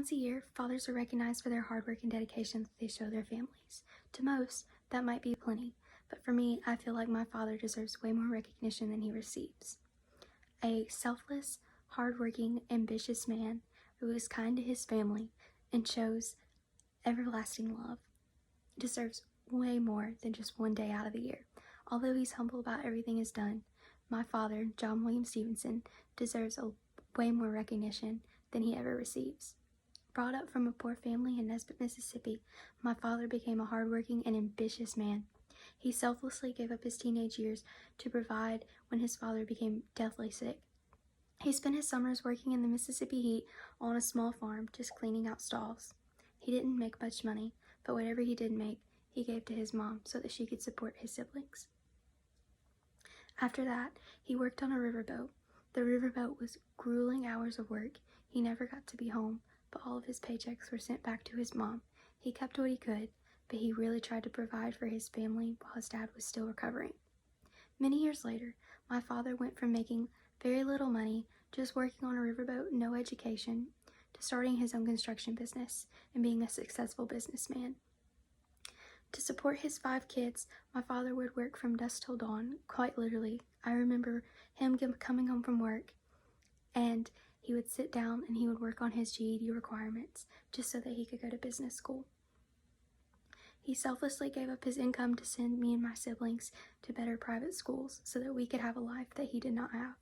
Once a year, fathers are recognized for their hard work and dedication that they show their families. To most, that might be plenty, but for me, I feel like my father deserves way more recognition than he receives. A selfless, hardworking, ambitious man who is kind to his family and shows everlasting love deserves way more than just one day out of the year. Although he's humble about everything he's done, my father, John William Stevenson, deserves way more recognition than he ever receives. Brought up from a poor family in Nesbitt, Mississippi, my father became a hardworking and ambitious man. He selflessly gave up his teenage years to provide when his father became deathly sick. He spent his summers working in the Mississippi heat on a small farm, just cleaning out stalls. He didn't make much money, but whatever he did make, he gave to his mom so that she could support his siblings. After that, he worked on a riverboat. The riverboat was grueling hours of work. He never got to be home, but all of his paychecks were sent back to his mom. He kept what he could, but he really tried to provide for his family while his dad was still recovering. Many years later, my father went from making very little money, just working on a riverboat, no education, to starting his own construction business and being a successful businessman. To support his 5 kids, my father would work from dusk till dawn, quite literally. I remember him coming home from work, and he would sit down and he would work on his GED requirements just so that he could go to business school. He selflessly gave up his income to send me and my siblings to better private schools so that we could have a life that he did not have.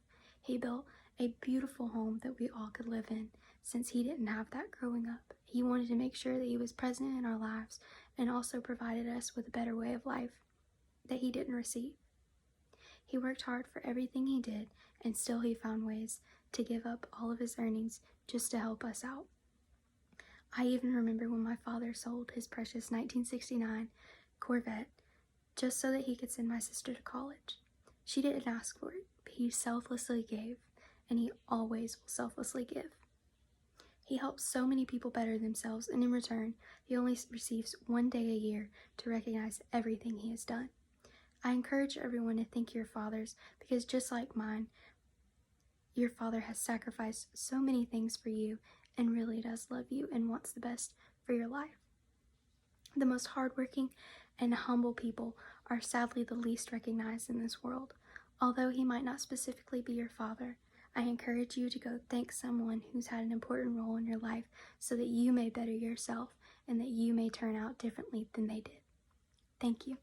He built a beautiful home that we all could live in since he didn't have that growing up. He wanted to make sure that he was present in our lives and also provided us with a better way of life that he didn't receive. He worked hard for everything he did, and still he found ways to give up all of his earnings just to help us out. I even remember when my father sold his precious 1969 Corvette just so that he could send my sister to college. She didn't ask for it, but he selflessly gave, and he always will selflessly give. He helps so many people better themselves, and in return, he only receives one day a year to recognize everything he has done. I encourage everyone to thank your fathers, because just like mine, your father has sacrificed so many things for you and really does love you and wants the best for your life. The most hardworking and humble people are sadly the least recognized in this world. Although he might not specifically be your father, I encourage you to go thank someone who's had an important role in your life so that you may better yourself and that you may turn out differently than they did. Thank you.